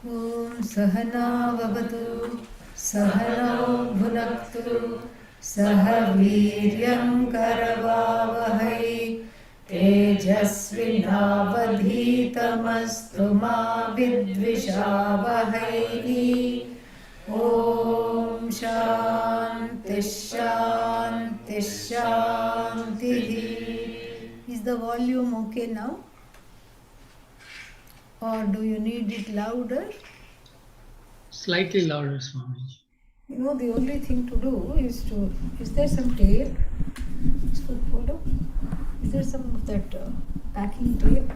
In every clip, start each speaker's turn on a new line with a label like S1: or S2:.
S1: ॐ सहना भवतु सहनौ भुनक्तु सह वीर्यं करवावहै तेजस्विनावधीतमस्तु मा विद्विषावहै ॐ शान्ति शान्ति शान्तिः. Is the volume okay now? Or do you need it louder?
S2: Slightly louder, Swami.
S1: You know, the only thing to do is to... Is there some tape? Is there some of that packing tape?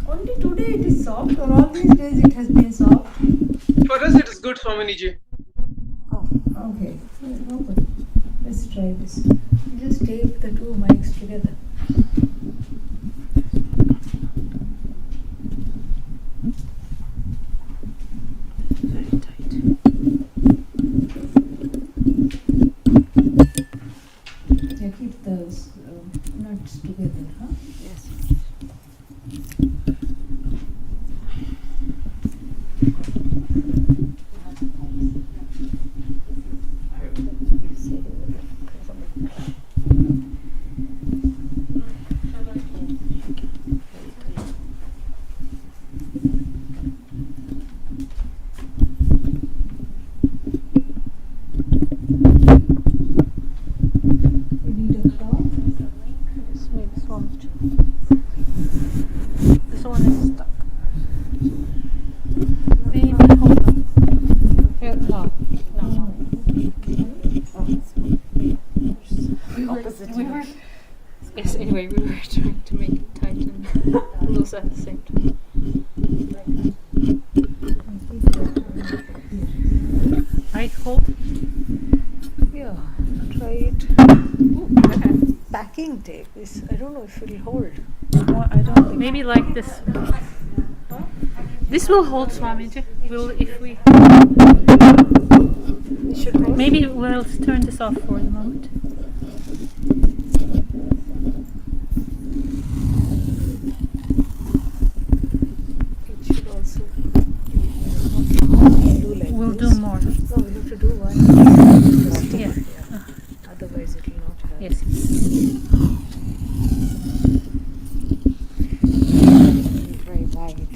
S1: Only today it is soft, or all these days it has been soft?
S2: For us, it is good, Swami Ji.
S1: Oh, okay. No good. Let's try this. Just tape the two mics together. Very tight. Yeah, keep those nuts together, huh? Yes.
S3: This one is stuck. Maybe hold on. Here, no. Opposite. Yes, anyway, we were trying to make it tight and loose at the same time. Right, hold.
S1: Yeah, try it. Ooh, and packing tape is, I don't know if it will hold.
S3: No, I don't think. Maybe like this. This will hold, Swamiji. Will if we.
S1: It should hold.
S3: Maybe we'll turn this off for the moment.
S1: It should also do like
S3: We'll
S1: this.
S3: do more.
S1: No, we have to do one.
S3: Yeah.
S1: Otherwise it will not have.
S3: Yes.
S1: Very wide.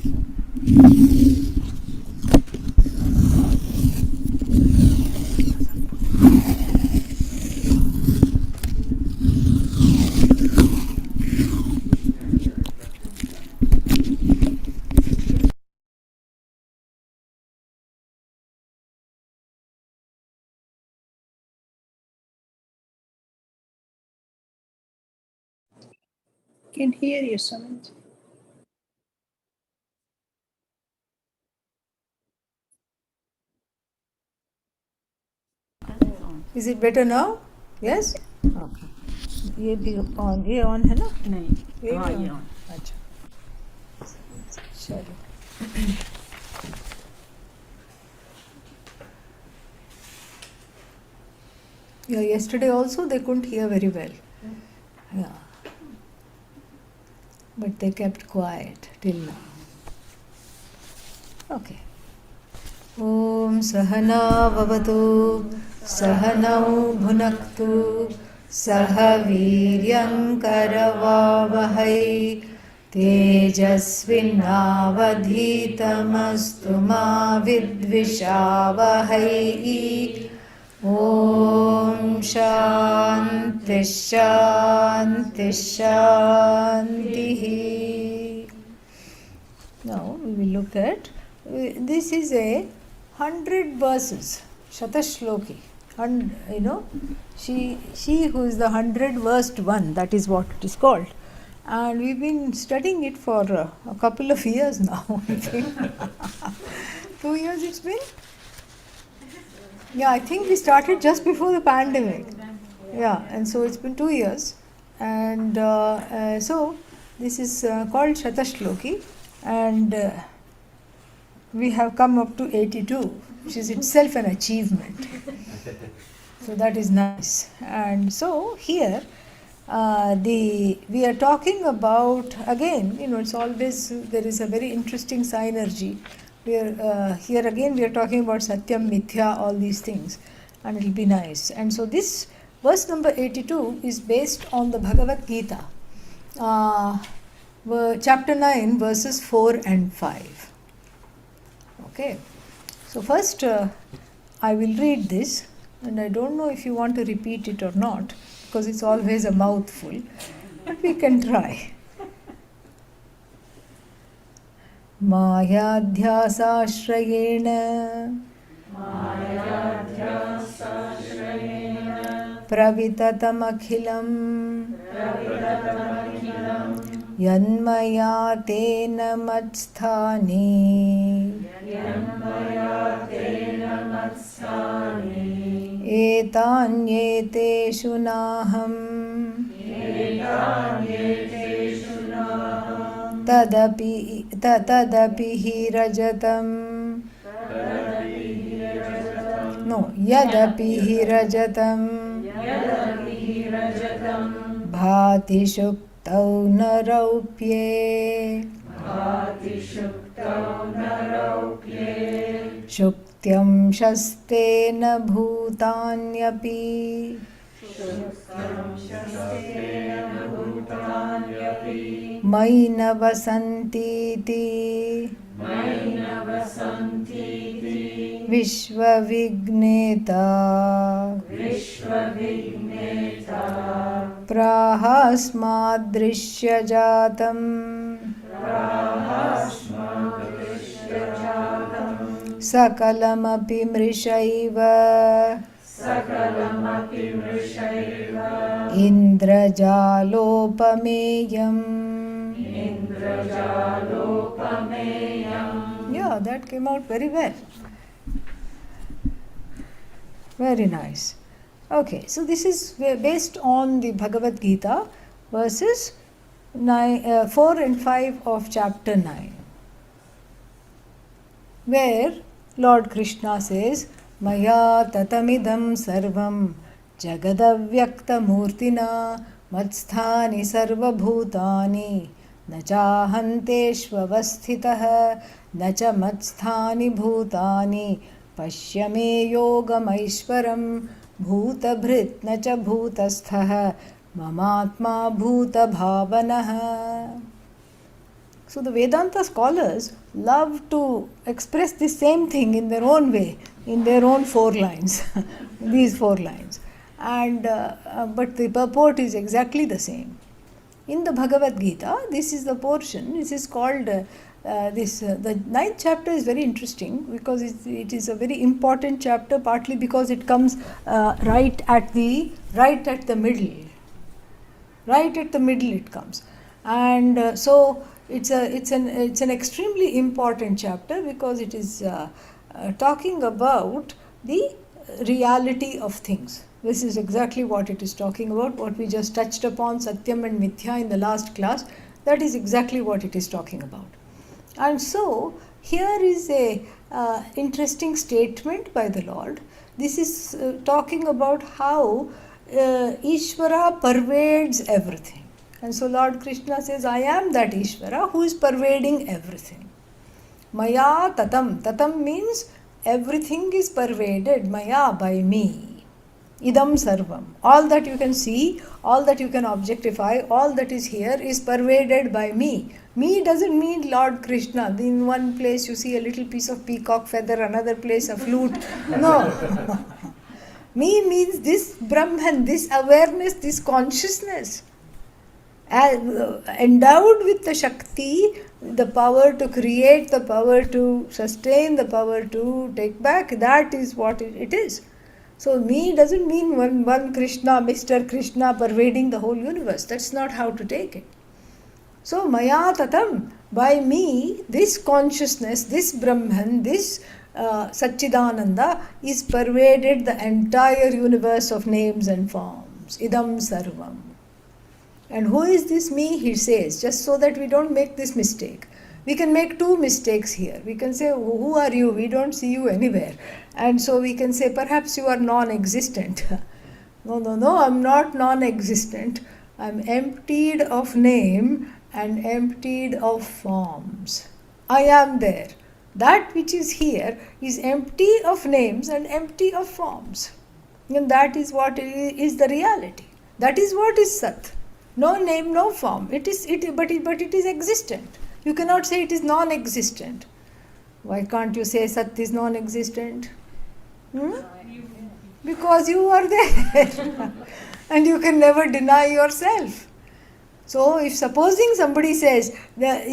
S1: Can hear you, Samant. Is it better now? Yes? Okay. ये भी on, ये on है ना?
S3: नहीं.
S1: ये भी
S3: ये
S1: on. अच्छा. चलो. Yeah, yesterday also they couldn't hear very well. Yeah. But they kept quiet till now. Okay. ॐ सहना भवतु सहनौ भुनक्तु सह वीर्यं करवावहै तेजस्विनावधीतमस्तु मा विद्विषावहै ॐ शान्ति शान्ति शान्तिः. Now we will look at, this is a 100 verses, Satasloki. And you know, she who is the 100 versed one, that is what it is called. And we've been studying it for a couple of years now, I think. 2 years it's been? Yeah, I think we started just before the pandemic. Yeah, and so it's been 2 years. And so this is called Satasloki. And we have come up to 82, which is itself an achievement. So that is nice. And so here we are talking about, again, it's always, there is a very interesting synergy. Here again we are talking about Satyam, Mithya, all these things, and it will be nice. And so this verse number 82 is based on the Bhagavad Gita, chapter 9, verses 4 and 5. Okay, so first I will read this, and I don't know if you want to repeat it or not, because it's always a mouthful, but we can try. मायाध्यासाश्रयेण प्रविततमखिलं यन्मया तेन मत्स्थाने एतान्येतेषु नाहम् तदपि हि रजतम् यदपि हि रजतम् भाति शुक्तौ न रौप्ये शुक्त्यं शस्तेन भूतान्यपि मयि न वसन्तीति विश्वविघ्नेता प्राहास्मादृश्यजातम् सकलमपि मृषैव इन्द्रजालोपमेयम्. Yeah, that came out very well. Very nice. Okay, so this is based on the Bhagavad Gita, verses 4 and 5 of chapter 9, where Lord Krishna says, Maya tatamidam sarvam jagadavyaktamurtina matsthani sarvabhutani na chahanteshvavasthitah na cha matsthani bhutani pashyame yogamaishwaram bhutabhrit na cha bhutasthah mamatma bhutabhavanah. So the Vedanta scholars love to express the same thing in their own way, in their own 4 lines, these 4 lines. And but the purport is exactly the same. In the Bhagavad Gita, this is the portion, this is called, the 9th chapter is very interesting because it is a very important chapter, partly because it comes right at the middle. Right at the middle it comes. And so it's an extremely important chapter because it is talking about the reality of things. This is exactly what it is talking about, what we just touched upon, Satyam and Mithya in the last class. That is exactly what it is talking about. And so here is a interesting statement by the Lord. This is talking about how Ishvara pervades everything. And so Lord Krishna says, I am that Ishvara who is pervading everything. Maya tatam. Tatam means everything is pervaded. Maya, by me. Idam sarvam. All that you can see, all that you can objectify, all that is here is pervaded by me. Me doesn't mean Lord Krishna. In one place you see a little piece of peacock feather, another place a flute. No. Me means this Brahman, this awareness, this consciousness. Endowed with the Shakti, the power to create, the power to sustain, the power to take back, that is what it is. So me doesn't mean one Krishna, Mr. Krishna pervading the whole universe. That's not how to take it. So Maya tatam, by me, this consciousness, this Brahman, this Satchidananda is pervaded the entire universe of names and forms. Idam sarvam. And who is this me? He says, just so that we don't make this mistake. We can make 2 mistakes here. We can say, who are you? We don't see you anywhere. And so we can say, perhaps you are non-existent. No, I'm not non-existent. I'm emptied of name and emptied of forms. I am there. That which is here is empty of names and empty of forms. And that is what is the reality. That is what is Sat. No name, no form. But it is existent. You cannot say it is non-existent. Why can't you say Sat is non-existent? Because you are there. And you can never deny yourself. So, if supposing somebody says that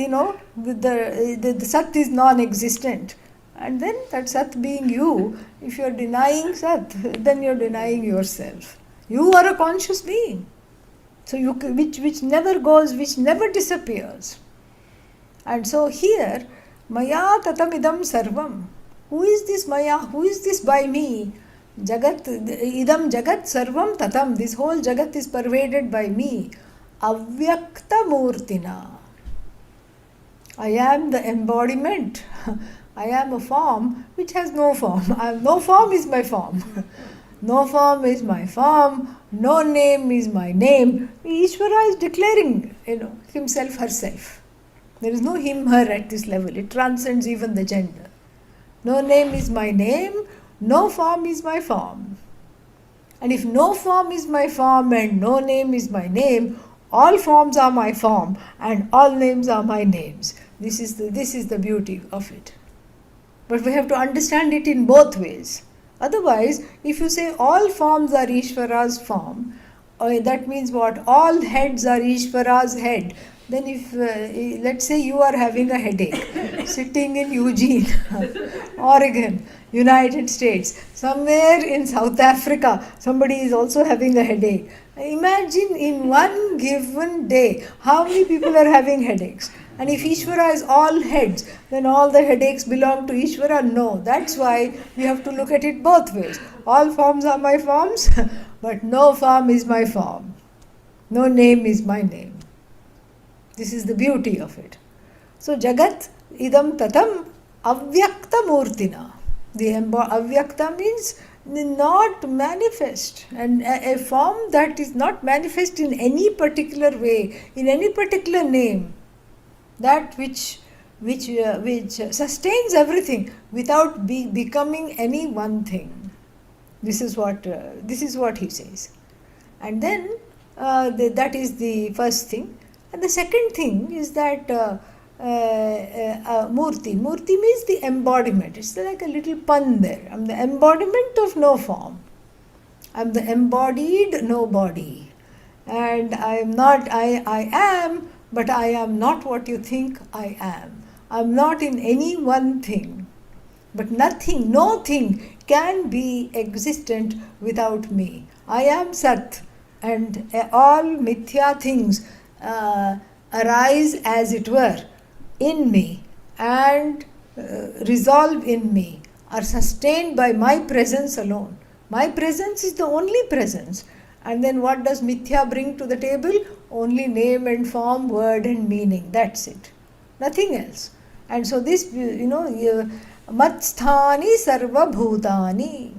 S1: the Sat is non-existent, and then that Sat being you, if you are denying Sat, then you are denying yourself. You are a conscious being, so which never goes, which never disappears. And so here, Maya tatam idam sarvam. Who is this Maya? Who is this by me? Jagat idam jagat sarvam tatam. This whole jagat is pervaded by me. Avyakta murtina. I am the embodiment. I am a form which has no form. No form is my form. No form is my form. No name is my name. Ishvara is declaring, himself, herself. There is no him, her at this level. It transcends even the gender. No name is my name. No form is my form. And if no form is my form and no name is my name, all forms are my form and all names are my names. This is the beauty of it. But we have to understand it in both ways. Otherwise, if you say all forms are Ishvara's form, that means what? All heads are Ishvara's head. Then if, let's say you are having a headache, sitting in Eugene, Oregon, United States, somewhere in South Africa, somebody is also having a headache. Imagine in one given day, how many people are having headaches? And if Ishvara is all heads, then all the headaches belong to Ishvara? No. That's why we have to look at it both ways. All forms are my forms, but no form is my form. No name is my name. This is the beauty of it. So, Jagat idam tatam avyakta murtina. The avyakta means not manifest, and a form that is not manifest in any particular way, in any particular name. That which sustains everything without becoming any one thing. This is what he says. And then that is the first thing. And the second thing is that Murti. Murti means the embodiment. It's like a little pun there. I'm the embodiment of no form. I'm the embodied nobody. And I am not, I am, but I am not what you think I am. I'm not in any one thing. But nothing, no thing can be existent without me. I am Sat, and all mithya things arise, as it were, in me and resolve in me, are sustained by my presence alone. My presence is the only presence. And then what does mithya bring to the table? Only name and form, word and meaning. That's it. Nothing else. And so this, matsthani sarva bhutani.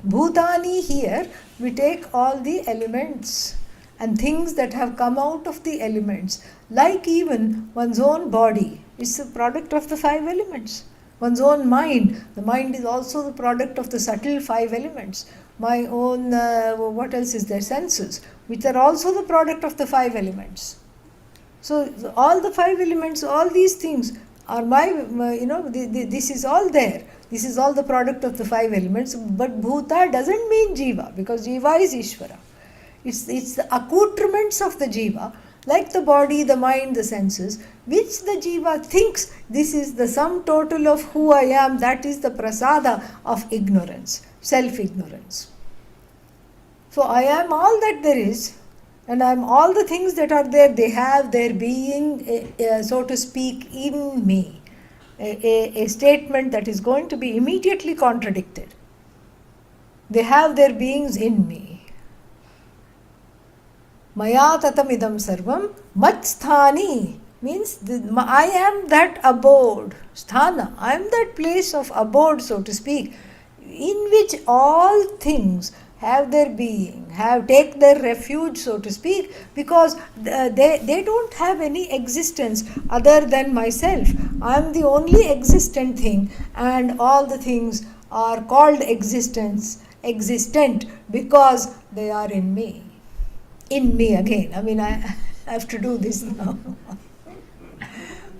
S1: Bhutani here, we take all the elements and things that have come out of the elements. Like even one's own body is a product of the 5 elements. One's own mind, the mind is also the product of the subtle 5 elements. My own, what else is there? Senses, which are also the product of the 5 elements. So all the 5 elements, all these things are this is all there. This is all the product of the 5 elements. But Bhuta doesn't mean Jiva, because Jiva is Ishvara. It's the accoutrements of the Jiva, like the body, the mind, the senses, which the Jiva thinks this is the sum total of who I am. That is the prasada of ignorance, self-ignorance. So I am all that there is, and I am all the things that are there. They have their being, so to speak, in me. A statement that is going to be immediately contradicted. They have their beings in me. Maya tatam idam sarvam matsthani means I am that abode, sthana. I am that place of abode, so to speak, in which all things have their being, take their refuge, so to speak, because they don't have any existence other than myself. I am the only existent thing, and all the things are called existent because they are in me. In me again. I mean, I have to do this now.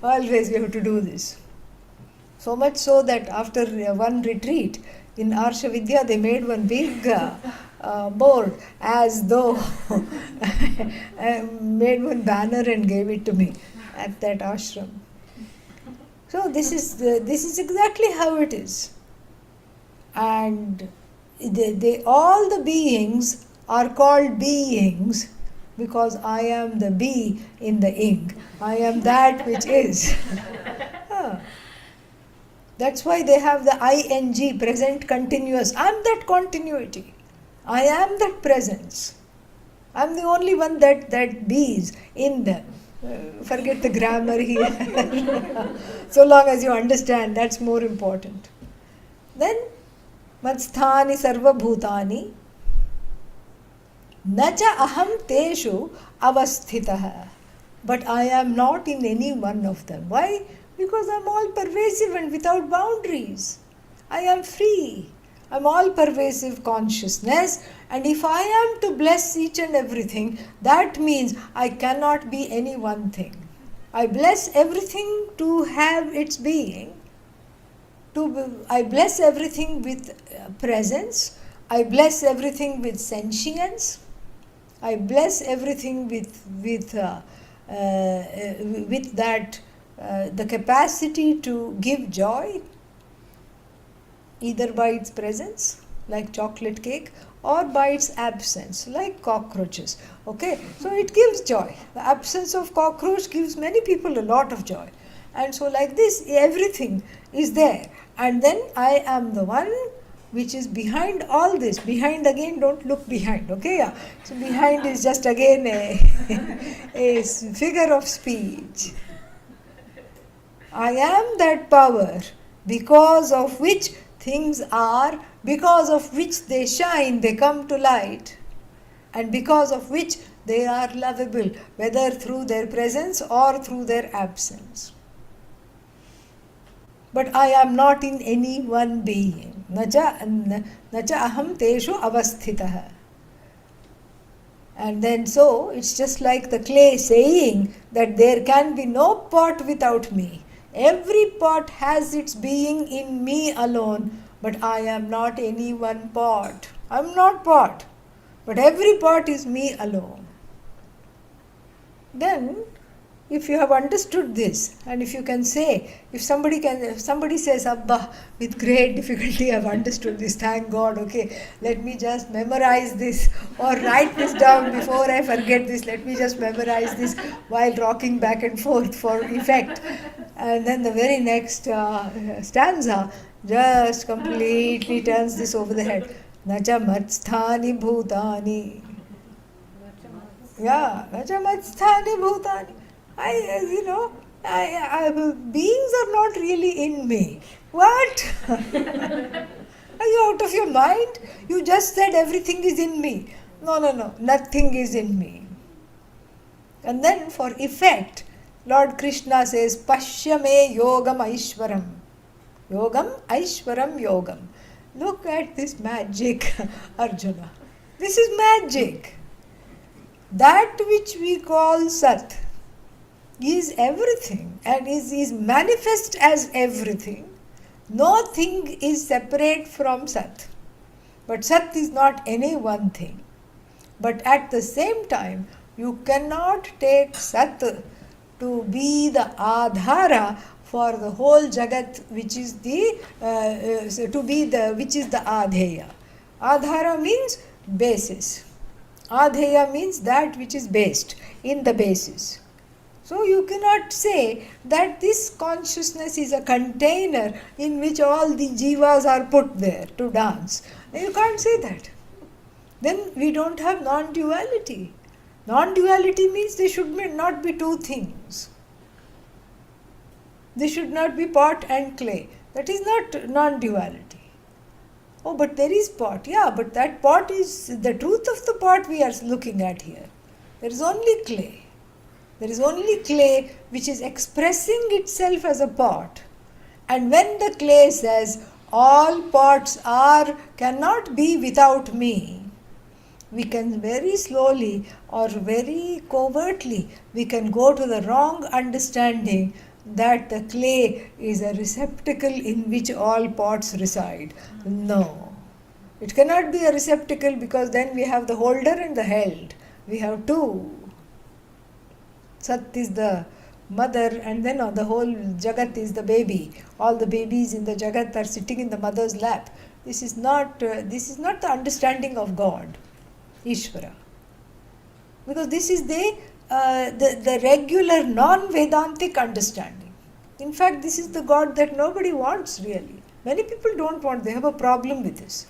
S1: Always we have to do this. So much so that after one retreat in Arsha Vidya, they made one big board, as though made one banner and gave it to me at that ashram. So this is exactly how it is. And all the beings are called beings because I am the bee in the ink. I am that which is. That's why they have the ing, present continuous. I am that continuity. I am that presence. I am the only one that bees in them. Forget the grammar here. So long as you understand, that's more important. Then, matsthani sarva bhutani nacha aham teshu avasthitah. But I am not in any one of them. Why? Because I am all pervasive and without boundaries. I am free. I am all pervasive consciousness, and if I am to bless each and everything, that means I cannot be any one thing. I bless everything to have its being. I bless everything with presence. I bless everything with sentience. I bless everything with that the capacity to give joy, either by its presence, like chocolate cake, or by its absence, like cockroaches. Okay, so it gives joy. The absence of cockroach gives many people a lot of joy. And so like this, everything is there. And then I am the one which is behind all this. Behind again, don't look behind, okay? Yeah. So behind is just again a figure of speech. I am that power because of which things are, because of which they shine, they come to light, and because of which they are lovable, whether through their presence or through their absence. But I am not in any one being. Nacha aham teshu avasthitah. And then so, it's just like the clay saying that there can be no pot without me. Every pot has its being in me alone, but I am not any one pot. I am not pot, but every pot is me alone. Then, if you have understood this, and if you can say, if somebody says, Abba, with great difficulty I have understood this, thank God, okay, let me just memorize this, or write this down before I forget this, let me just memorize this while rocking back and forth for effect. And then the very next stanza just completely turns this over the head. Nacha matsthani bhutani. Yeah, nacha matsthani bhutani. Beings are not really in me. What? Are you out of your mind? You just said everything is in me. No, nothing is in me. And then for effect, Lord Krishna says, Pashyame yogam aishwaram. Yogam aishwaram yogam. Look at this magic, Arjuna. This is magic. That which we call Sat is everything and is manifest as everything. No thing is separate from Sat. But Sat is not any one thing. But at the same time, you cannot take Sat to be the Adhara for the whole Jagat, which is the Adheya. Adhara means basis. Adheya means that which is based in the basis. So you cannot say that this consciousness is a container in which all the jivas are put there to dance. You can't say that. Then we don't have non-duality. Non-duality means there should not be two things. There should not be pot and clay. That is not non-duality. Oh, but there is pot. Yeah, but that pot is the truth of the pot we are looking at here. There is only clay. There is only clay which is expressing itself as a pot. And when the clay says, all pots cannot be without me, we can very slowly or very covertly, we can go to the wrong understanding that the clay is a receptacle in which all pots reside. No. It cannot be a receptacle, because then we have the holder and the held. We have two. Sat is the mother, and then the whole Jagat is the baby. All the babies in the Jagat are sitting in the mother's lap. This is not the understanding of God, Ishvara. Because this is the regular non-Vedantic understanding. In fact, this is the God that nobody wants really. Many people don't want, they have a problem with this.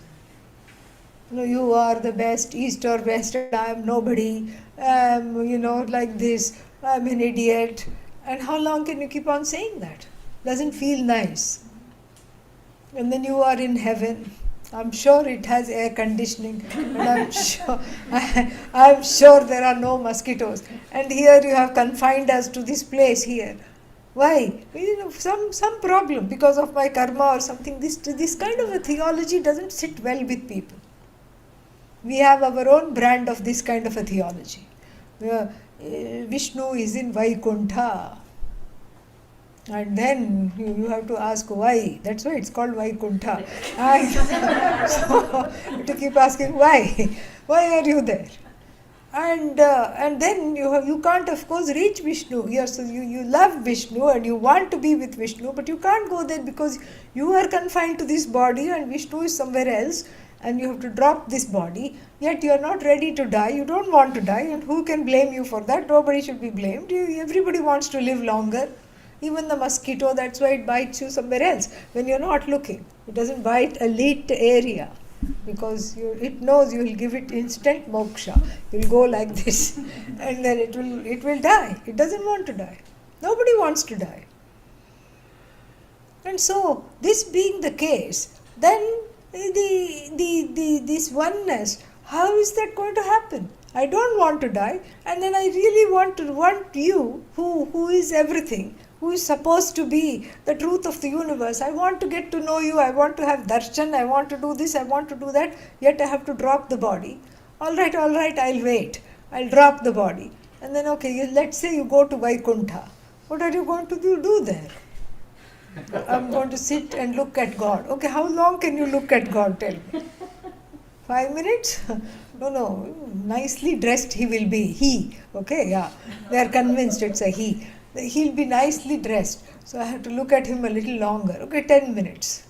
S1: You are the best, east or west, and I am nobody, like this, I am an idiot. And how long can you keep on saying that? Doesn't feel nice. And then you are in heaven. I'm sure it has air conditioning, and I'm sure there are no mosquitoes. And here you have confined us to this place here. Why? Some problem because of my karma or something. This kind of a theology doesn't sit well with people. We have our own brand of this kind of a theology. Vishnu is in Vaikuntha. And then you have to ask why. That's why it's called Vaikuntha. So, to keep asking why. Why are you there? And then you can't, of course, reach Vishnu. You love Vishnu and you want to be with Vishnu, but you can't go there because you are confined to this body and Vishnu is somewhere else. And you have to drop this body, yet you are not ready to die, you don't want to die, and who can blame you for that? Nobody should be blamed. Everybody wants to live longer. Even the mosquito, that's why it bites you somewhere else when you're not looking. It doesn't bite a lit area because it knows you will give it instant moksha. It will go like this and then it will die. It doesn't want to die. Nobody wants to die. And so, this being the case, then this oneness, how is that going to happen? I don't want to die, and then I really want you, who is everything, who is supposed to be the truth of the universe. I want to get to know you, I want to have darshan, I want to do this, I want to do that, yet I have to drop the body. All right, I'll wait. I'll drop the body. And then, okay, let's say you go to Vaikuntha. What are you going to do there? I'm going to sit and look at God. Okay, how long can you look at God? Tell me. 5 minutes? No. Nicely dressed he will be. He. Okay, yeah. They are convinced it's a he. He'll be nicely dressed. So I have to look at him a little longer. Okay, 10 minutes.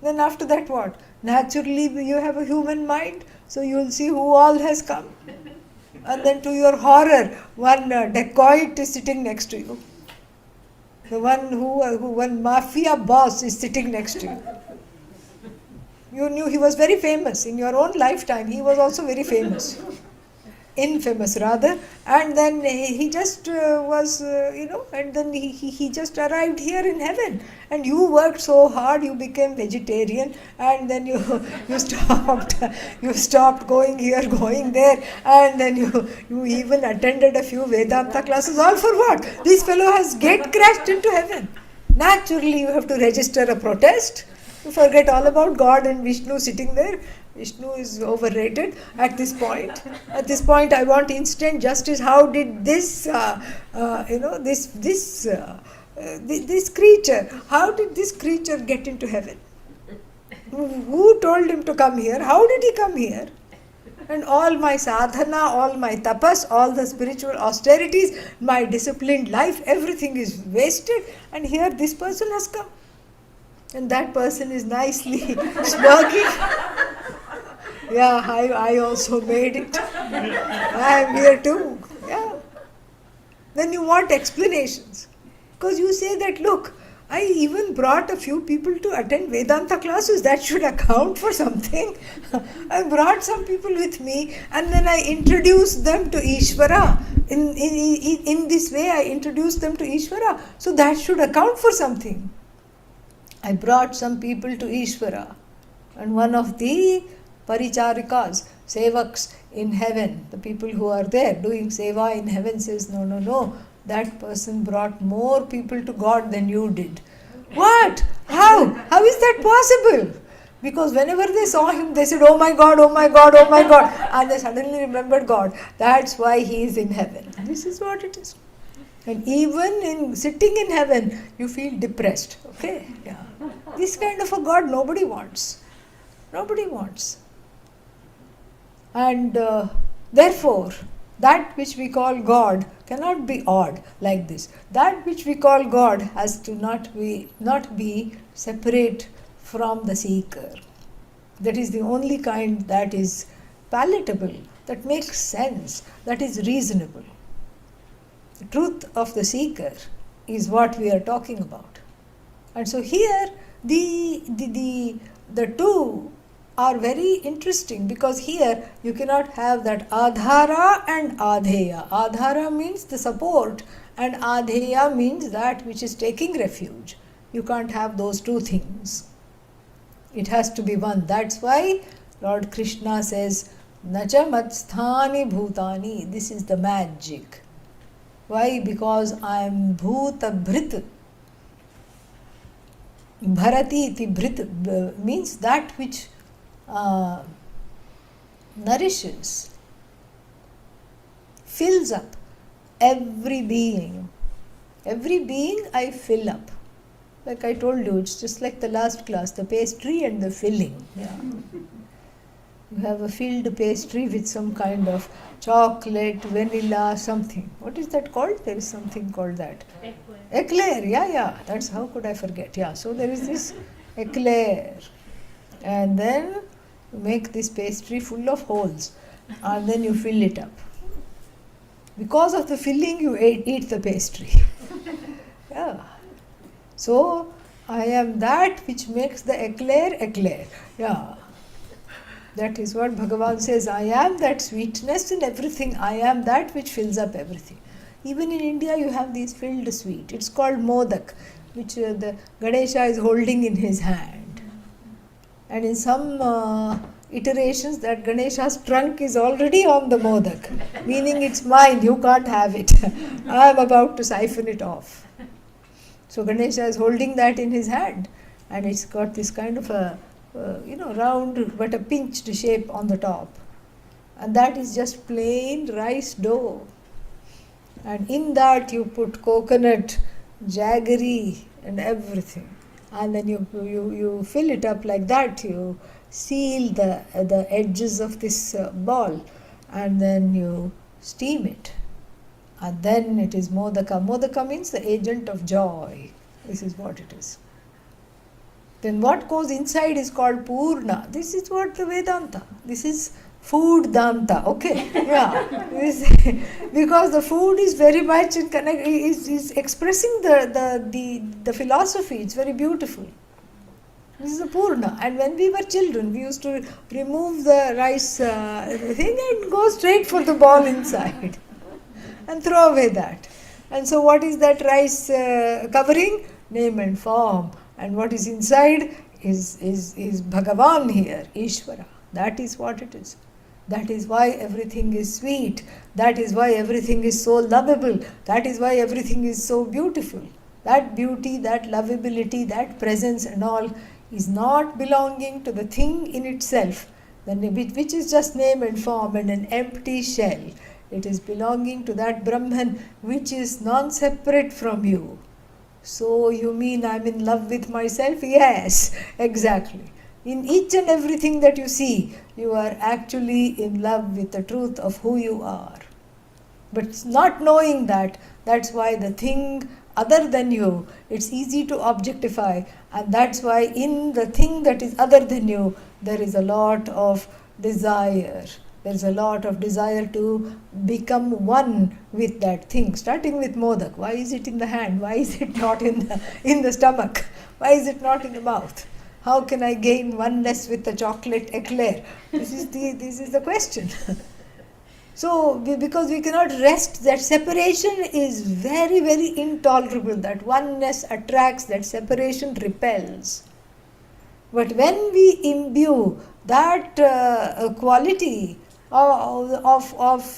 S1: Then after that what? Naturally you have a human mind. So you will see who all has come. And then to your horror, one dacoit is sitting next to you. The one mafia boss is sitting next to you. You knew he was very famous. In your own lifetime, he was also very famous. Infamous rather. And then he just and then he just arrived here in heaven. And you worked so hard, you became vegetarian, and then you stopped going here, going there, and then you even attended a few Vedanta classes, all for what? This fellow has crashed into heaven. Naturally, you have to register a protest. You forget all about God and Vishnu sitting there. Vishnu is overrated at this point. At this point, I want instant justice. How did this creature, how did this creature get into heaven? Who told him to come here? How did he come here? And all my sadhana, all my tapas, all the spiritual austerities, my disciplined life, everything is wasted. And here this person has come. And that person is nicely smirking. Yeah, I also made it. I am here too. Yeah. Then you want explanations. Because you say that, look, I even brought a few people to attend Vedanta classes. That should account for something. I brought some people with me and then I introduced them to Ishvara. In this way, I introduced them to Ishvara. So that should account for something. I brought some people to Ishvara. And one of the paricharikas, sevaks in heaven, the people who are there doing seva in heaven, says, no, no, no, that person brought more people to God than you did. What? How? How is that possible? Because whenever they saw him, they said, oh my God, oh my God, oh my God. And they suddenly remembered God. That's why he is in heaven. This is what it is. And even in sitting in heaven, you feel depressed. Okay? Yeah. This kind of a God nobody wants. Nobody wants. And therefore, that which we call God cannot be odd like this. That which we call God has to not be separate from the seeker. That is the only kind that is palatable, that makes sense, that is reasonable. The truth of the seeker is what we are talking about. And so here the two are very interesting, because here you cannot have that adhara and adheya. Adhara means the support and adheya means that which is taking refuge. You can't have those two things. It has to be one. That's why Lord Krishna says, Nacha matsthani bhutani. This is the magic. Why? Because I am bhuta bhrit. Bharati iti bhrit means that which nourishes, fills up every being. Every being I fill up. Like I told you, it's just like the last class, the pastry and the filling. Yeah. You have a filled pastry with some kind of chocolate, vanilla, something. What is that called? There is something called that. Eclair. Yeah. That's how could I forget. Yeah. So there is this eclair. And then you make this pastry full of holes. And then you fill it up. Because of the filling, you eat the pastry. Yeah. So, I am that which makes the eclair. Yeah. That is what Bhagavan says. I am that sweetness in everything. I am that which fills up everything. Even in India, you have these filled sweet. It's called modak, which the Ganesha is holding in his hand. And in some iterations, that Ganesha's trunk is already on the modak, meaning it's mine, you can't have it. I am about to siphon it off. So Ganesha is holding that in his hand, and it's got this kind of a round but a pinched shape on the top, and that is just plain rice dough. And in that you put coconut, jaggery, and everything, and then you fill it up like that. You seal the edges of this ball, and then you steam it. And then it is modaka. Modaka means the agent of joy. This is what it is. Then what goes inside is called Purna. This is what the Vedanta. This is food danta. Okay, yeah. Because the food is very much in connect. Is expressing the philosophy. It's very beautiful. This is the Purna. And when we were children, we used to remove the rice thing and go straight for the ball inside. And throw away that. And so what is that rice covering? Name and form. And what is inside is Bhagavan here, Ishvara. That is what it is. That is why everything is sweet. That is why everything is so lovable. That is why everything is so beautiful. That beauty, that lovability, that presence and all is not belonging to the thing in itself, which is just name and form and an empty shell. It is belonging to that Brahman which is non-separate from you. So you mean I'm in love with myself? Yes, exactly. In each and everything that you see, you are actually in love with the truth of who you are. But not knowing that, that's why the thing other than you, it's easy to objectify, and that's why in the thing that is other than you, there is a lot of desire. There's a lot of desire to become one with that thing, starting with modak. Why is it in the hand? Why is it not in the stomach? Why is it not in the mouth? How can I gain oneness with the chocolate eclair? This is the question. So, because we cannot rest, that separation is very, very intolerable. That oneness attracts, that separation repels. But when we imbue that quality of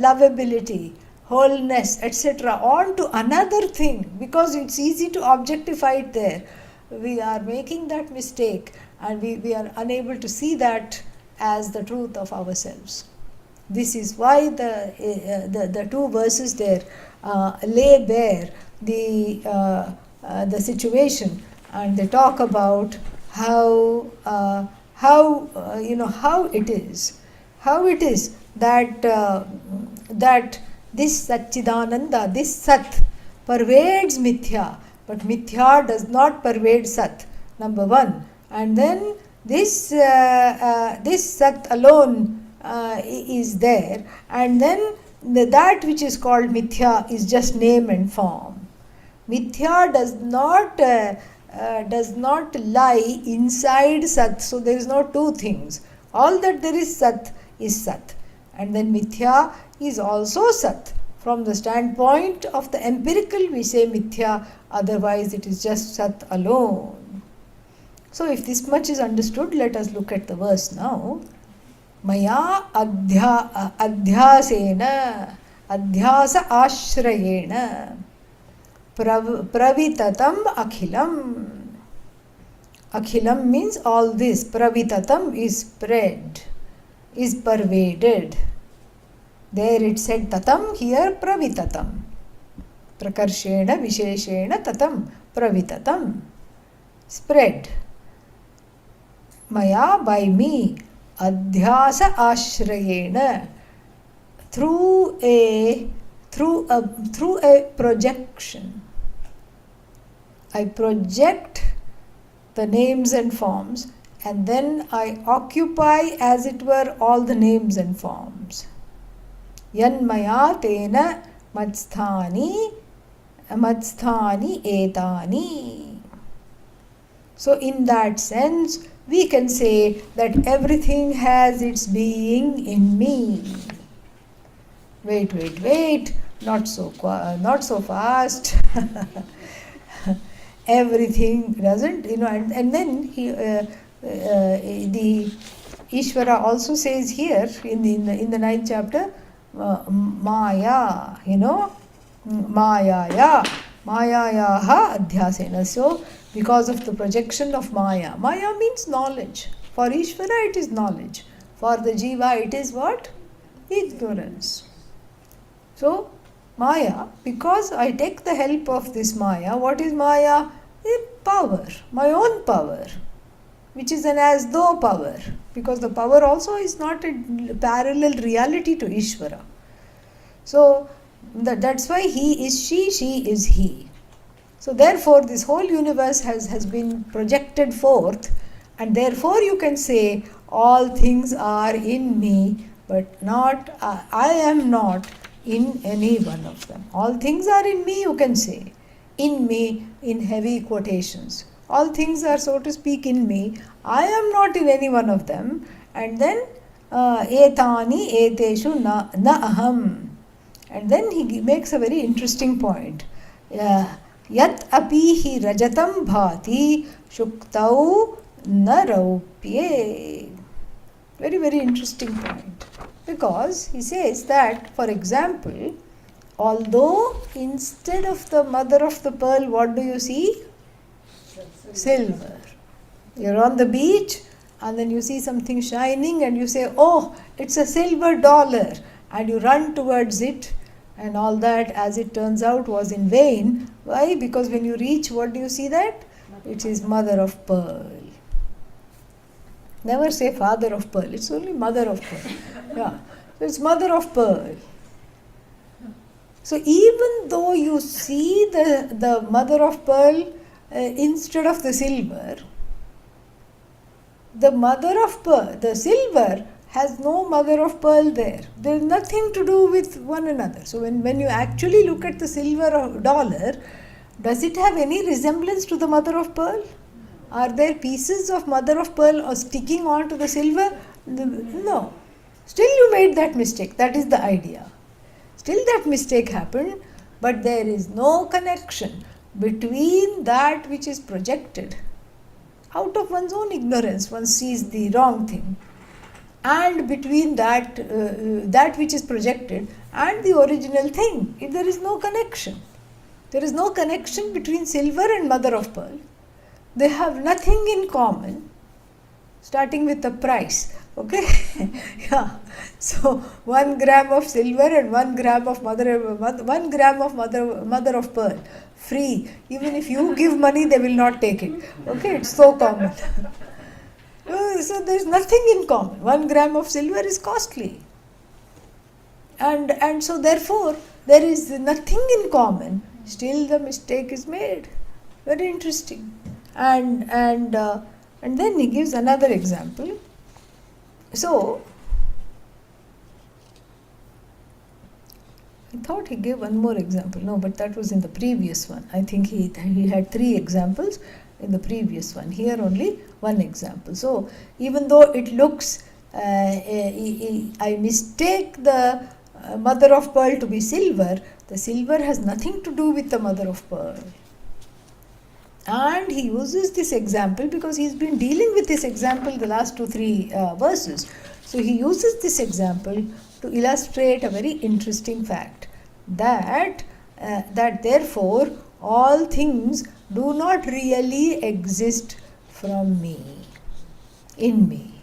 S1: lovability, wholeness, etc., onto another thing, because it's easy to objectify it there, we are making that mistake, and we are unable to see that as the truth of ourselves. This is why the two verses there lay bare the situation, and they talk about how it is that that this Satchidananda, this Sat, pervades Mithya, but Mithya does not pervade Sat, number one. And then this Sat alone is there, and then that which is called Mithya is just name and form. Mithya does not lie inside Sat, so there is no two things. All that there is Sat is Sat, and then Mithya is also Sat. From the standpoint of the empirical, we say Mithya, otherwise it is just Sat alone. So if this much is understood, let us look at the verse now. Maya adhyasena, adhyasa ashrayena, pravitatam akhilam. Akhilam means all this. Pravitatam is spread, is pervaded. There it said tatam, here pravitatam. Prakarshena, visheshena, tatam, pravitatam. Spread. Maya, by me. Adhyasa ashrayena. Through a projection. I project the names and forms, and then I occupy, as it were, all the names and forms. Yan maya tena matsthani etani. So in that sense, we can say that everything has its being in me. Wait, not so fast. Everything doesn't, and then the Ishvara also says here in the 9th chapter, Maya, Mayayaha adhyasena. So, because of the projection of Maya. Maya means knowledge. For Ishvara it is knowledge. For the Jiva it is what? Ignorance. So, Maya, because I take the help of this Maya, what is Maya? Power, my own power, which is an as though power, because the power also is not a parallel reality to Ishvara. So, that's why he is she is he. So, therefore, this whole universe has been projected forth, and therefore you can say all things are in me, but not I am not in any one of them. All things are in me, you can say. In me, in heavy quotations. All things are, so to speak, in me. I am not in any one of them. And then, etani eteshu na aham. And then he makes a very interesting point. Yat apihi rajatam bhati shuktau naraupye. Very, very interesting point. Because he says that, for example, although instead of the mother of the pearl, what do you see? Silver. You're on the beach and then you see something shining and you say, oh, it's a silver dollar. And you run towards it, and all that, as it turns out, was in vain. Why? Because when you reach, what do you see that? It is mother of pearl. Never say father of pearl. It's only mother of pearl. Yeah. So it's mother of pearl. So even though you see the mother of pearl instead of the silver, the mother of pearl, the silver has no mother of pearl there. There is nothing to do with one another. So when you actually look at the silver dollar, does it have any resemblance to the mother of pearl? Are there pieces of mother of pearl sticking onto the silver? No. Still you made that mistake. That is the idea. Still that mistake happened, but there is no connection between that which is projected. out of one's own ignorance, one sees the wrong thing. And between that, that which is projected and the original thing, if there is no connection. There is no connection between silver and mother of pearl. They have nothing in common, starting with the price. Okay? Yeah. So 1 gram of silver and 1 gram of mother of pearl, free. Even if you give money, they will not take it. Okay? It's so common. So there is nothing in common. 1 gram of silver is costly. And so therefore, there is nothing in common. Still the mistake is made. Very interesting. And then he gives another example. So, I thought he gave one more example. No, but that was in the previous one. I think he had 3 examples in the previous one. Here only 1 example. So, even though it looks, I mistake the mother of pearl to be silver, the silver has nothing to do with the mother of pearl. And he uses this example because he's been dealing with this example the last 2-3 verses. So he uses this example to illustrate a very interesting fact, that therefore all things do not really exist from me, in me.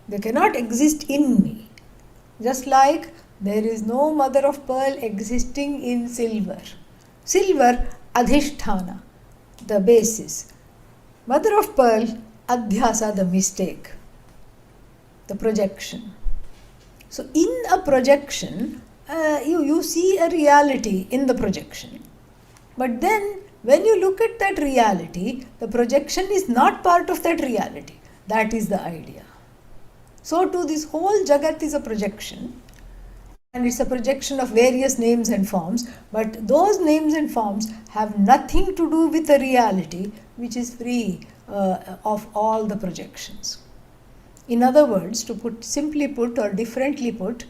S1: They cannot exist in me. Just like there is no mother of pearl existing in silver. Silver, adhishthana, the basis. Mother of pearl, adhyasa, the mistake, the projection. So in a projection, you see a reality in the projection. But then when you look at that reality, the projection is not part of that reality. That is the idea. So too, this whole Jagat is a projection. And it's a projection of various names and forms, but those names and forms have nothing to do with the reality, which is free of all the projections. In other words, to simply put or differently put,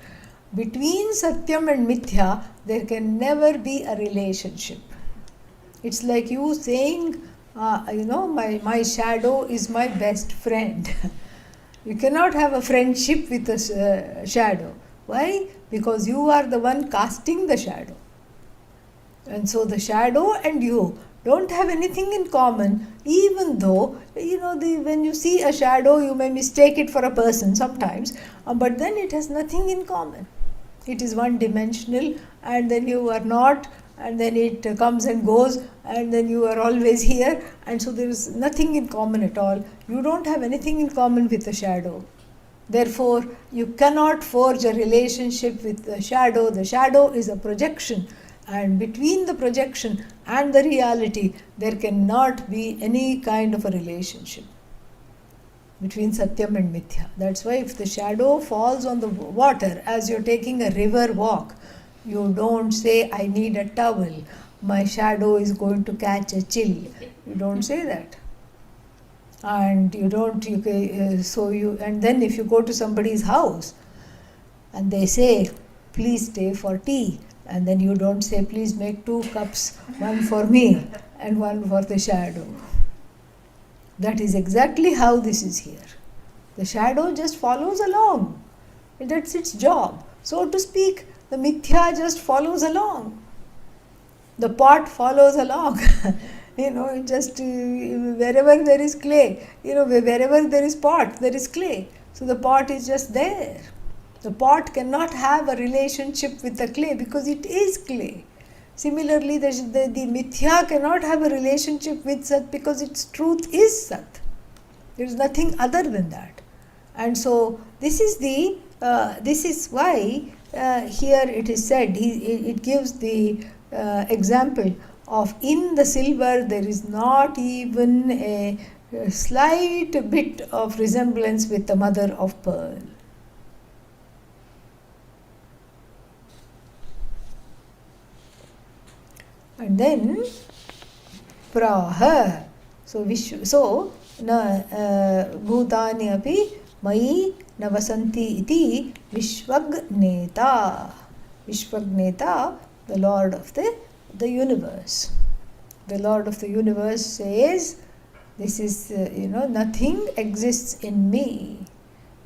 S1: between Satyam and Mithya, there can never be a relationship. It's like you saying, my shadow is my best friend. You cannot have a friendship with a shadow. Why? Because you are the one casting the shadow. And so the shadow and you don't have anything in common, even though, when you see a shadow, you may mistake it for a person sometimes, but then it has nothing in common. It is one-dimensional, and then you are not, and then it comes and goes, and then you are always here, and so there is nothing in common at all. You don't have anything in common with the shadow. Therefore, you cannot forge a relationship with the shadow. The shadow is a projection, and between the projection and the reality, there cannot be any kind of a relationship between Satyam and Mithya. That's why if the shadow falls on the water as you're taking a river walk, you don't say, I need a towel, my shadow is going to catch a chill. You don't say that. And and then if you go to somebody's house and they say, please stay for tea, and then you don't say, please make 2 cups, one for me and one for the shadow. That is exactly how this is here. The shadow just follows along. That's its job. So to speak, the mithya just follows along. The pot follows along. Wherever there is clay, wherever there is pot, there is clay. So the pot is just there. The pot cannot have a relationship with the clay because it is clay. Similarly, the mithya cannot have a relationship with Sat because its truth is Sat. There is nothing other than that. And so this is why here it is said, it gives the example of in the silver there is not even a slight bit of resemblance with the mother of pearl. And then praha. So na bhutani api mai navasanti iti vishvagneta. Vishvagneta, the Lord of the universe. The Lord of the universe says, This is, nothing exists in me.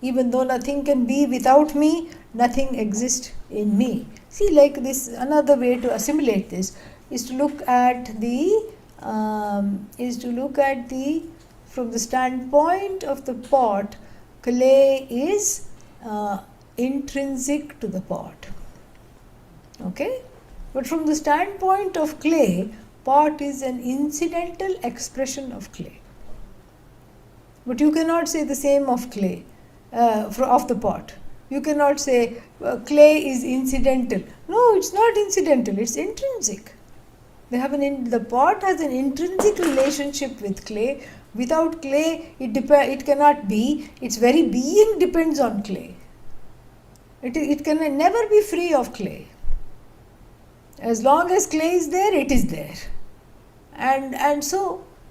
S1: Even though nothing can be without me, nothing exists in me. See, like this, another way to assimilate this is to look at from the standpoint of the pot, clay is intrinsic to the pot. Okay? But from the standpoint of clay, pot is an incidental expression of clay. But you cannot say the same of clay, of the pot. You cannot say clay is incidental. No, it's not incidental, it's intrinsic. The pot has an intrinsic relationship with clay. Without clay, it cannot be. Its very being depends on clay. It can never be free of clay. As long as clay is there, it is there. And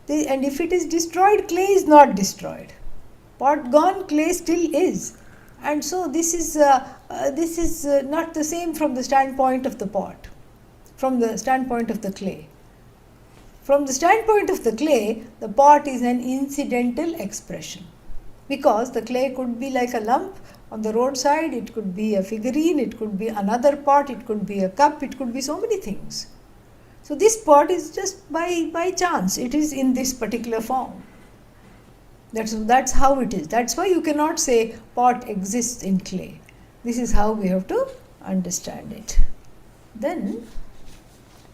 S1: if it is destroyed, clay is not destroyed. Pot gone, clay still is. And so this is not the same from the standpoint of the pot, from the standpoint of the clay. From the standpoint of the clay, the pot is an incidental expression, because the clay could be like a lump on the roadside, it could be a figurine, it could be another pot, it could be a cup, it could be so many things. So this pot is just by chance, it is in this particular form. That's how it is. That's why you cannot say pot exists in clay. This is how we have to understand it. Then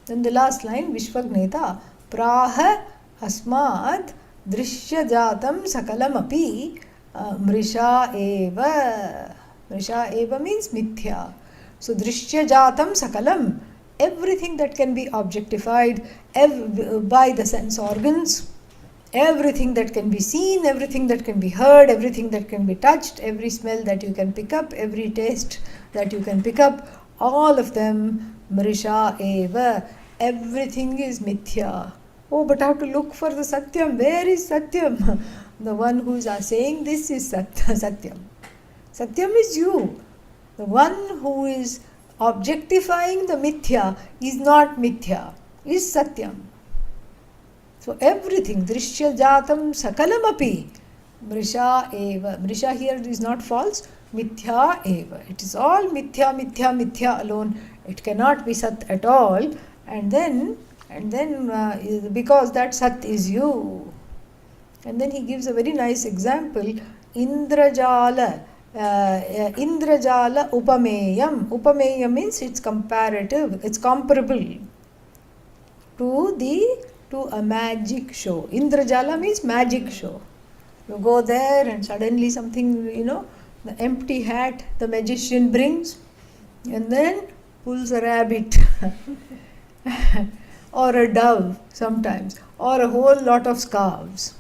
S1: the last line, Vishwagneta Praha Asmad Drishya Jatam Sakalamapi Mrisha Eva. Mrisha Eva means mithya. So Drishya Jatam Sakalam, everything that can be objectified by the sense organs, everything that can be seen, everything that can be heard, everything that can be touched, every smell that you can pick up, every taste that you can pick up, all of them Mrisha Eva. Everything is mithya. Oh, but I have to look for the Satyam. Where is Satyam? The one who is saying this is Satyam. Satyam is you. The one who is objectifying the mithya is not mithya, is Satyam. So everything, Drishya Jatam Sakalamapi, Mrisha Eva. Mrisha here is not false, Mithya Eva. It is all Mithya, Mithya, Mithya alone. It cannot be Sat at all. And then because that Sat is you. And then he gives a very nice example, Indrajala Upameyam. Upameyam means it's comparative, it's comparable to a magic show. Indrajala means magic show. You go there and suddenly something, the empty hat the magician brings and then pulls a rabbit or a dove sometimes, or a whole lot of scarves.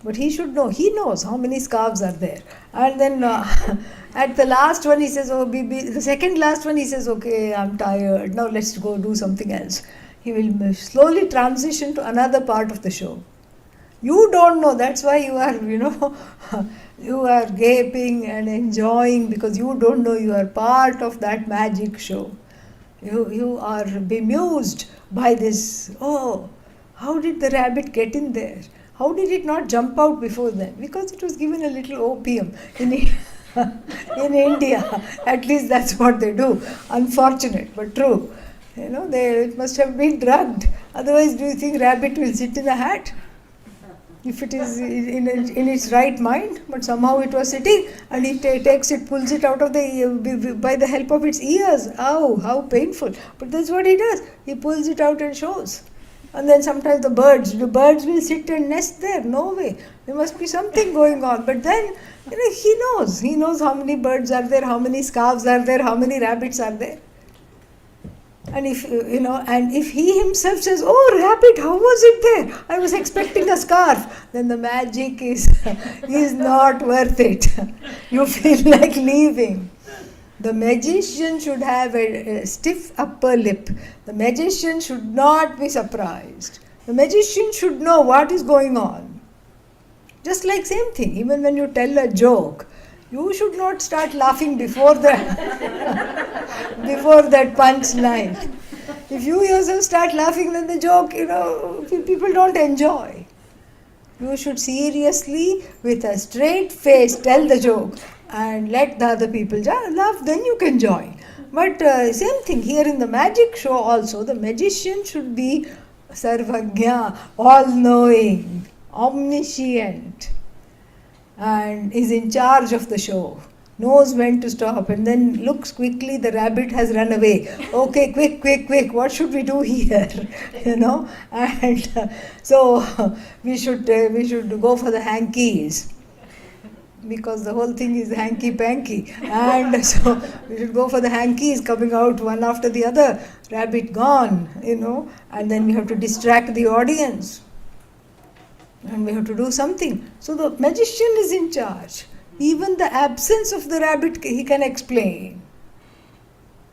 S1: But he should know, he knows how many scarves are there. And then at the last one he says, the second last one he says, okay, I'm tired, now let's go do something else. He will slowly transition to another part of the show. You don't know, that's why you are, you are gaping and enjoying, because you don't know you are part of that magic show. You are bemused by this. Oh, how did the rabbit get in there? How did it not jump out before then? Because it was given a little opium in India. At least that's what they do. Unfortunate, but true. They must have been drugged. Otherwise, do you think rabbit will sit in a hat? If it is in its right mind, but somehow it was sitting, and he takes it, pulls it out of by the help of its ears. Ow, how painful! But that's what he does. He pulls it out and shows. And then sometimes the birds will sit and nest there. No way. There must be something going on. But then, he knows. He knows how many birds are there, how many scarves are there, how many rabbits are there. And if he himself says, oh, rabbit, how was it there? I was expecting a scarf. Then the magic is not worth it. You feel like leaving. The magician should have a stiff upper lip. The magician should not be surprised. The magician should know what is going on. Just like same thing, even when you tell a joke, you should not start laughing before that punch line. If you yourself start laughing, then the joke, people don't enjoy. You should seriously, with a straight face, tell the joke and let the other people laugh, then you can join. But same thing here in the magic show also, the magician should be Sarvagya, all-knowing, omniscient, and is in charge of the show, knows when to stop, and then looks quickly, the rabbit has run away. Okay, quick, what should we do here? And so we should go for the hankies, because the whole thing is hanky-panky, and so we should go for the hankies coming out one after the other, rabbit gone, and then we have to distract the audience, and we have to do something. So the magician is in charge. Even the absence of the rabbit he can explain.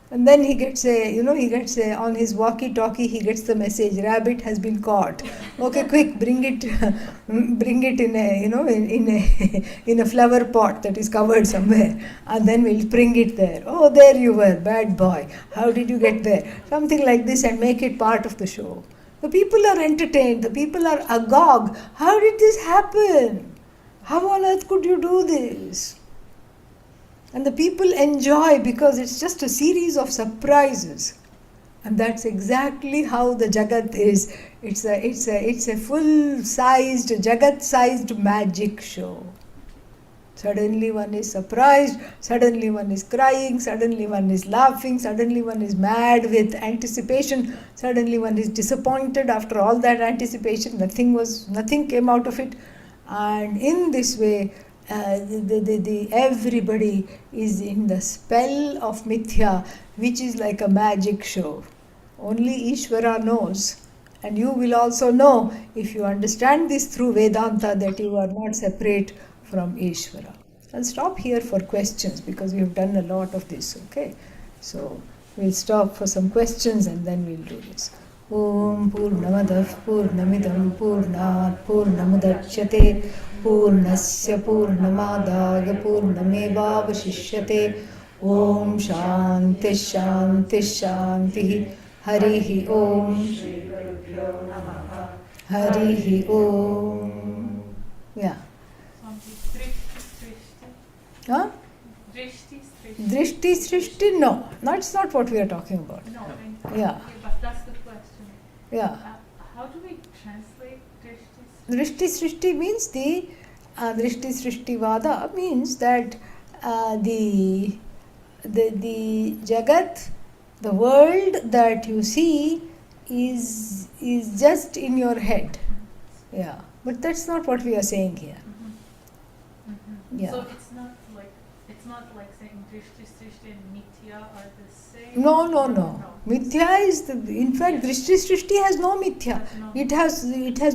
S1: And then he gets on his walkie-talkie, he gets the message, rabbit has been caught. Okay, quick, bring it in a flower pot that is covered somewhere, and then we'll bring it there. Oh, there you were, bad boy. How did you get there? Something like this, and make it part of the show. The people are entertained. The people are agog. How did this happen? How on earth could you do this? And the people enjoy, because it's just a series of surprises. And that's exactly how the Jagat is. It's a full-sized, Jagat-sized magic show. Suddenly one is surprised, suddenly one is crying, suddenly one is laughing, suddenly one is mad with anticipation, suddenly one is disappointed after all that anticipation. Nothing came out of it. And in this way, everybody is in the spell of Mithya, which is like a magic show. Only Ishvara knows. And you will also know, if you understand this through Vedanta, that you are not separate from Ishvara. I'll stop here for questions, because we have done a lot of this, okay? So we'll stop for some questions and then we'll do this. Om Purnamadav Purnamidam Purnat Purnamudachyate Purnasya Purnamadaya Purnamevavashishyate. Om Shanti Shanti Shanti. Harihi Om. Harihi Om. Yeah. Huh? Drishti Srishti? No, that's not what we are talking about.
S3: No,
S1: yeah.
S3: Okay, but that's the question.
S1: Yeah.
S3: How do we translate
S1: Drishti Srishti means Drishti Srishti Vada means that the Jagat, the world that you see is just in your head. Yeah. But that's not what we are saying here. Yeah.
S3: So it's not like saying Drishti Srishti and Mithya are the same.
S1: No. Mithya is in fact Drishti Srishti has no Mithya. It has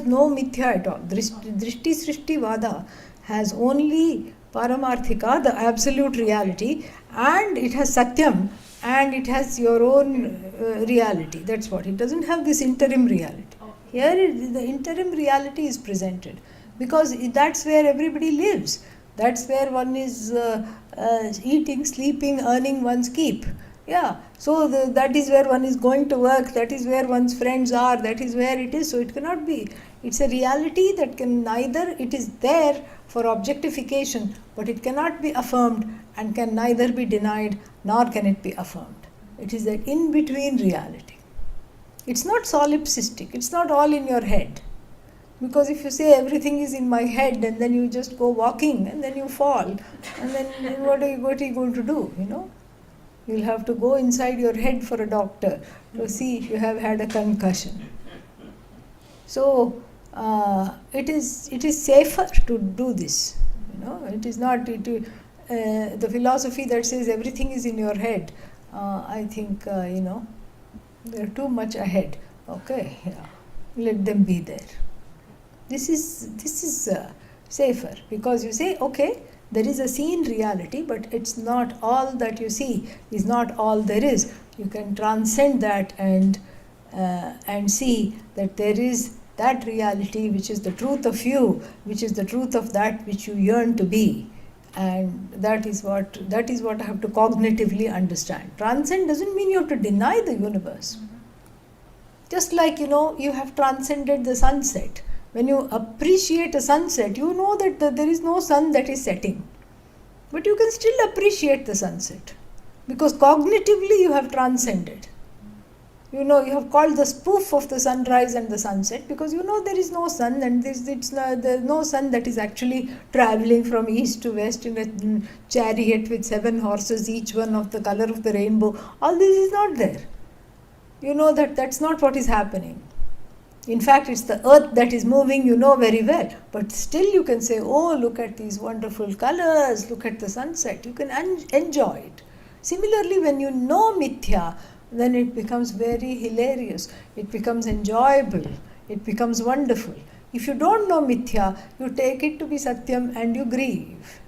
S1: no Mithya at all. Drishti Srishti Vada has only Paramarthika, the absolute reality, and it has Satyam, and it has your own reality. That's what. It doesn't have this interim reality. Here the interim reality is presented, because that's where everybody lives. That's where one is eating, sleeping, earning one's keep. Yeah, so that is where one is going to work, that is where one's friends are, that is where it is. So it cannot be. It's a reality that can neither, it is there for objectification, but it cannot be affirmed and can neither be denied nor can it be affirmed. It is an in-between reality. It's not solipsistic, it's not all in your head. Because if you say everything is in my head and then you just go walking and then you fall, and then what are you going to do, You'll have to go inside your head for a doctor to see if you have had a concussion. So it is safer to do this. It is not the philosophy that says everything is in your head. I think they're too much ahead. Okay, yeah. Let them be there. This is safer, because you say, okay, there is a seen reality, but it's not all that you see is not all there is. You can transcend that and see that there is that reality which is the truth of you, which is the truth of that which you yearn to be, and that is what I have to cognitively understand. Transcend doesn't mean you have to deny the universe. Just like you have transcended the sunset. When you appreciate a sunset, you know that there is no sun that is setting. But you can still appreciate the sunset because cognitively you have transcended. You know, you have called the spoof of the sunrise and the sunset because you know there is no sun, and there's no sun that is actually traveling from east to west in a chariot with 7 horses, each one of the color of the rainbow. All this is not there. You know that that's not what is happening. In fact, it's the earth that is moving, you know very well. But still you can say, oh, look at these wonderful colors, look at the sunset. You can enjoy it. Similarly, when you know mithya, then it becomes very hilarious. It becomes enjoyable. It becomes wonderful. If you don't know mithya, you take it to be satyam and you grieve.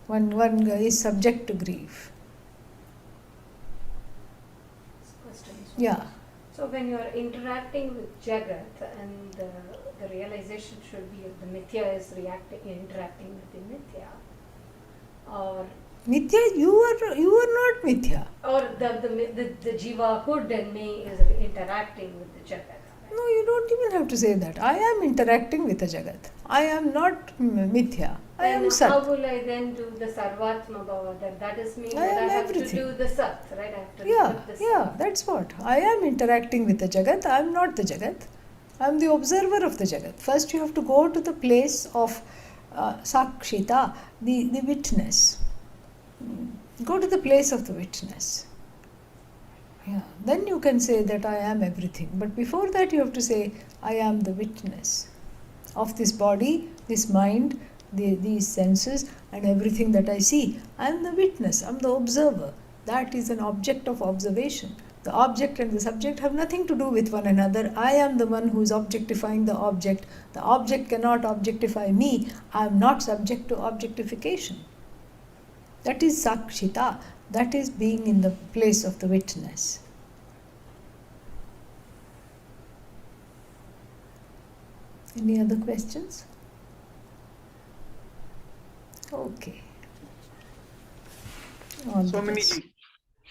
S1: One is subject to grief.
S4: Questions.
S1: Yeah.
S4: So when you are interacting with Jagat, and the realization should be the mithya is interacting with the mithya, or
S1: Mithya, you are not mithya.
S4: or the jiva hood in me is interacting with the Jagat.
S1: No, you don't even have to say that. I am interacting with the Jagat. I am not mithya. I am
S4: Then
S1: Sat.
S4: how will I then do the sarvatma bhava? That is me.
S1: I
S4: That
S1: am
S4: I have
S1: everything.
S4: to do the sat, right? I have to
S1: Yeah,
S4: put the
S1: yeah,
S4: sat.
S1: that's what. I am interacting with the Jagat. I am not the Jagat. I am the observer of the Jagat. First, you have to go to the place of Sakshita, the witness. Go to the place of the witness. Yeah. Then you can say that I am everything. But before that, you have to say, I am the witness of this body, this mind, these senses, and everything that I see. I am the witness. I am the observer. That is an object of observation. The object and the subject have nothing to do with one another. I am the one who is objectifying the object. The object cannot objectify me. I am not subject to objectification. That is sakshita. That is being in the place of the witness. Any other questions? Okay. All the best.
S5: Swaminiji.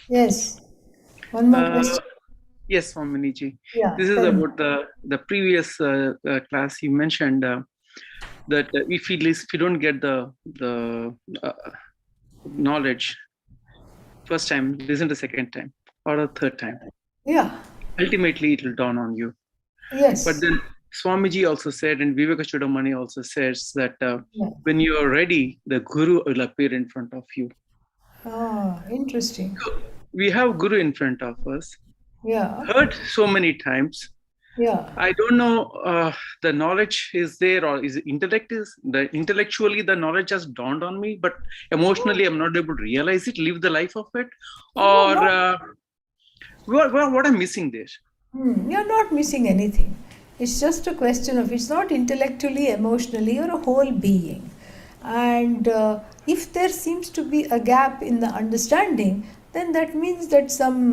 S1: Yes. One more question.
S5: Yes, Swaminiji.
S1: Yeah.
S5: This is
S1: tell me.
S5: about the previous class you mentioned that if you don't get the knowledge first time, listen the second time or the third time.
S1: Yeah.
S5: Ultimately, it will dawn on you.
S1: Yes.
S5: But then Swamiji also said, and Vivekachudamani also says that
S1: Yeah.
S5: when you are ready, the Guru will appear in front of you.
S1: Ah, interesting.
S5: We have Guru in front of us.
S1: Yeah.
S5: Heard so many times.
S1: Yeah.
S5: I don't know the knowledge is there or is intellectually the knowledge has dawned on me, but emotionally I'm not able to realize it, live the life of it, or what I'm missing there.
S1: You're not missing anything. It's just a question of, it's not intellectually, emotionally, you're a whole being. And if there seems to be a gap in the understanding, then that means that some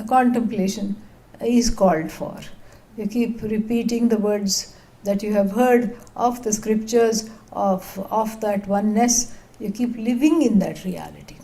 S1: contemplation is called for. You keep repeating the words that you have heard of the scriptures, of that oneness. You keep living in that reality.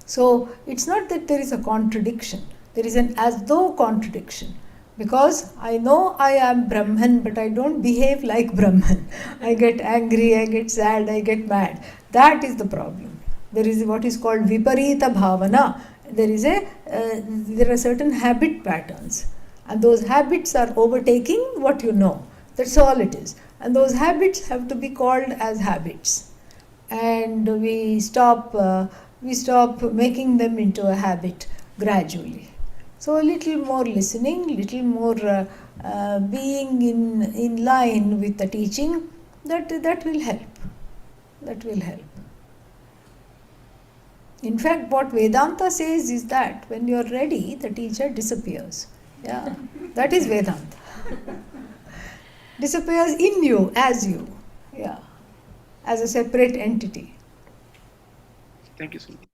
S1: So it's not that there is a contradiction. There is an as though contradiction. Because I know I am Brahman, but I don't behave like Brahman. I get angry, I get sad, I get mad. That is the problem. There is what is called viparita bhavana. There are certain habit patterns. And those habits are overtaking what you know. That's all it is. And those habits have to be called as habits. And we stop making them into a habit gradually. So a little more listening, little more being in line with the teaching, that will help. That will help. In fact, what Vedanta says is that when you are ready, the teacher disappears. Yeah, that is Vedanta. Disappears in you, as you. Yeah, as a separate entity.
S5: Thank you so much.